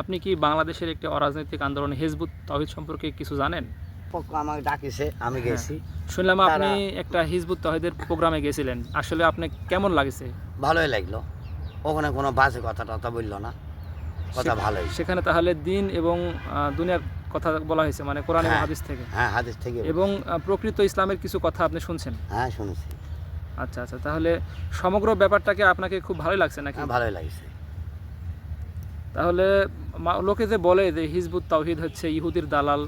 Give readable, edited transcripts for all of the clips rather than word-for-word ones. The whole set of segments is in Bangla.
আপনি কি বাংলাদেশের একটি অরাজনৈতিক আন্দোলন হিজবুত তাওহীদ সম্পর্কে কিছু জানেন? পক্ষ আমাকে ডাকিছে, আমি গেছি। শুনলাম তারা- আপনি একটা হিজবুত তাওহীদের প্রোগ্রামে গেছিলেন, আসলে আপনি কেমন লাগছে? ভালোই লাগলো, ওখানে কোনো বাজে কথা টথা বললো না, কথা ভালোই। সেখানে তাহলে দিন এবং দুনিয়ার কথা বলা হয়েছে, মানে কোরআন এবং হ্যাঁ, হাদিস থেকে। হ্যাঁ, হাদিস থেকে এবং প্রকৃত ইসলামের কিছু কথা আপনি শুনছেন। হ্যাঁ, শুনেছি। আচ্ছা আচ্ছা, তাহলে সমগ্র ব্যাপারটাকে আপনাকে খুব ভালোই লাগছে নাকি? হ্যাঁ, ভালোই লাগছে। তাহলে লোকে যে বলে যে হিজবুত তাওহীদ হচ্ছে ইহুদির দালাল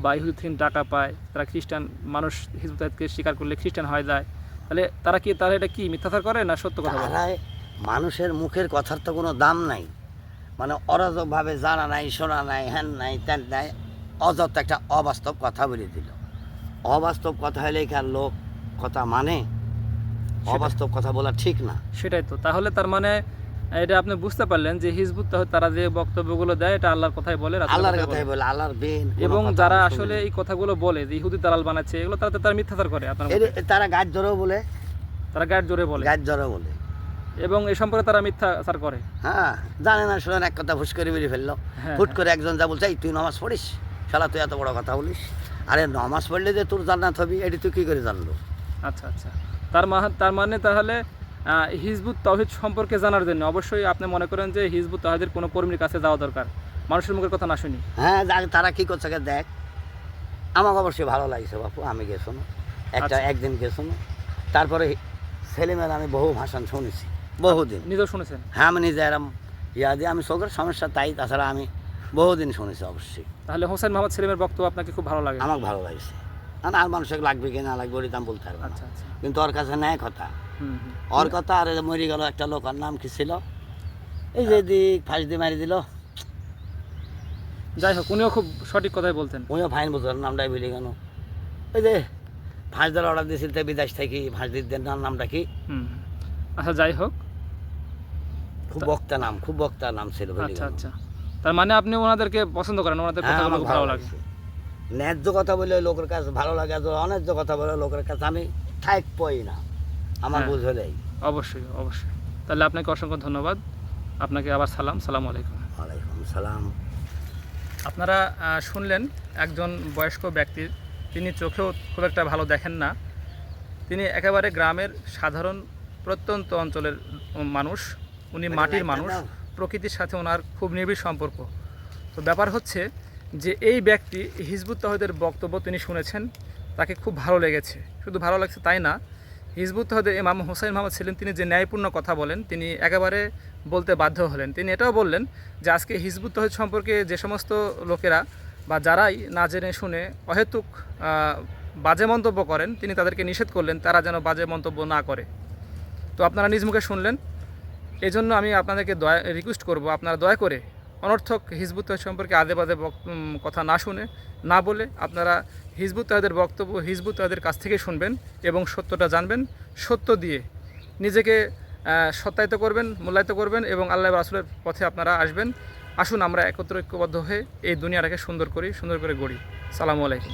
বা ইহুদি থেকে টাকা পায়, তারা খ্রিস্টান মানুষ হিজবুত তাওহীদকে স্বীকার করলে খ্রিস্টান হয়ে যায়, তাহলে তারা এটা কি মিথ্যাচার করে না সত্য কথা বলে? তারাই মানুষের মুখের কথার তো কোনো দাম নাই, মানে অরাজকভাবে জানা নাই, শোনা নাই, হ্যান নাই, ত্যান নাই, অযথ একটা অবাস্তব কথা বলে দিল। অবাস্তব কথা হলে কি আর লোক কথা মানে? অবাস্তব কথা বলা ঠিক না। সেটাই তো, তাহলে তার মানে এটা আপনি বুঝতে পারলেন যে হিজবুত তাওহীদ তারা যে বক্তব্যগুলো দেয় এটা আল্লাহর কথাই বলে, রাসূলের আল্লাহর কথাই কথাই বলে। বলে, আল্লাহর বেন। এবং যারা আসলে এই কথাগুলো বলে যে ইহুদি দালাল বানাচ্ছে, এগুলো তারা মিথ্যাচার করে আপনার মতে? তারা গাছ ধরেও বলে, তারা গায়ের জোরে বলে গাছ ধরেও বলে, এবং এ সম্পর্কে তারা মিথ্যাচার করে। হ্যাঁ, জানে না শোনেন, এক কথা হুশ করে বেরিয়ে ফেললো। হ্যাঁ, হুট করে একজন যা বলছে, এই তুই নামাজ পড়িস, শালা তুই এত বড় কথা বলিস। আরে নামাজ পড়লে যে তোর জান্নাত হবি, এটি তুই কী করে জানলো? আচ্ছা আচ্ছা, তার মানে তাহলে হিজবুত তাওহীদ সম্পর্কে জানার জন্য অবশ্যই আপনি মনে করেন যে হিজবুত তাওহীদের কোনো কর্মীর কাছে যাওয়া দরকার, মানুষের মুখের কথা না শুনি। হ্যাঁ, তারা কী করছে আগে দেখ। আমাকে অবশ্যই ভালো লাগছে বাপু, আমি গেছো না আচ্ছা। একদিন গেছো না। তারপরে ছেলেমেয়ের আমি বহু ভাষণ শুনেছি, বহুদিন। নিজেও শুনেছেন? হ্যাঁ, আমি নিজে এরম ইয়া দিয়ে, আমি চোখের সমস্যা তাই, তাছাড়া আমি বহুদিন শুনেছি অবশ্যই। তাহলে হোসেন মোহাম্মদ সেলিমের বক্তব্য আপনাকে খুব ভালো লাগে? আমাকে ভালো লাগছে। আর মানুষকে লাগবে কি না লাগবে ওটা আমি বলতে পারবো না। আচ্ছা আচ্ছা, কিন্তু ওর কাছে নেয় কথা, হুম। ওর কথা। আর মরে গেল একটা লোক, ওর নাম কি ছিল, এই যে দিক ফাঁস দিয়ে মারি দিল। যাই হোক, উনিও খুব সঠিক কথাই বলতেন। উনিও ফাইন বুঝল, নামটাই বলি কেন, ওই যে ফাঁস দেওয়ার অর্ডার দিয়েছিল তো বিদেশ থেকে, ফাঁস দিতে নামটা কি, আচ্ছা যাই হোক, খুব বক্তা নাম ছিল। আচ্ছা আচ্ছা, তার মানে আপনি ওনাদেরকে পছন্দ করেন, ওনাদের হ্যাঁ, কথাগুলো আমার খুব ভালো লাগে। ন্যায্য কথা বলে লোকের কাছে ভালো লাগে, আর অন্যায্য কথা বলে লোকের কাছে আমি ঠাইক পাই না, আমার হ্যাঁ। বুঝ হলেই। অবশ্যই অবশ্যই, তাহলে আপনাকে অসংখ্য ধন্যবাদ। আপনাকে আবার সালাম আলাইকুম। ওয়ালাইকুম সালাম। আপনারা শুনলেন একজন বয়স্ক ব্যক্তির, তিনি চোখেও খুব একটা ভালো দেখেন না, তিনি একেবারে গ্রামের সাধারণ প্রত্যন্ত অঞ্চলের মানুষ, উনি মাটির মানুষ, প্রকৃতির সাথে ওনার খুব নিবিড় সম্পর্ক। তো ব্যাপার হচ্ছে যে এই ব্যক্তি হিজবুত তাওহীদের বক্তব্য তিনি শুনেছেন, তাকে খুব ভালো লেগেছে। শুধু ভালো লাগছে তাই না, হিজবুত তাওহীদের ইমাম হোসেন মোহাম্মদ সেলিম তিনি যে ন্যায়পূর্ণ কথা বলেন, তিনি একেবারে বলতে বাধ্য হলেন। তিনি এটাও বললেন যে আজকে হিজবুত তাওহীদ সম্পর্কে যে সমস্ত লোকেরা বা যারাই না জেনে শুনে অহেতুক বাজে মন্তব্য করেন, তিনি তাদেরকে নিষেধ করলেন তারা যেন বাজে মন্তব্য না করে। তো আপনারা নিজ মুখে শুনলেন, এই জন্য আমি আপনাদেরকে রিকোয়েস্ট করব, আপনারা দয়া করে অনর্থক হিজবুত তাওহীদ সম্পর্কে আজে বাজে কথা না শুনে না বলে আপনারা হিজবুত তাওহীদের বক্তব্য হিজবুত তাওহীদের কাছ থেকে শুনবেন এবং সত্যটা জানবেন, সত্য দিয়ে নিজেকে সত্যায়িত করবেন, মূল্যায়িত করবেন এবং আল্লাহ রাসূলের পথে আপনারা আসবেন। আসুন আমরা ঐক্যবদ্ধ হয়ে এই দুনিয়াটাকে সুন্দর করে গড়ি। সালামু আলাইকুম।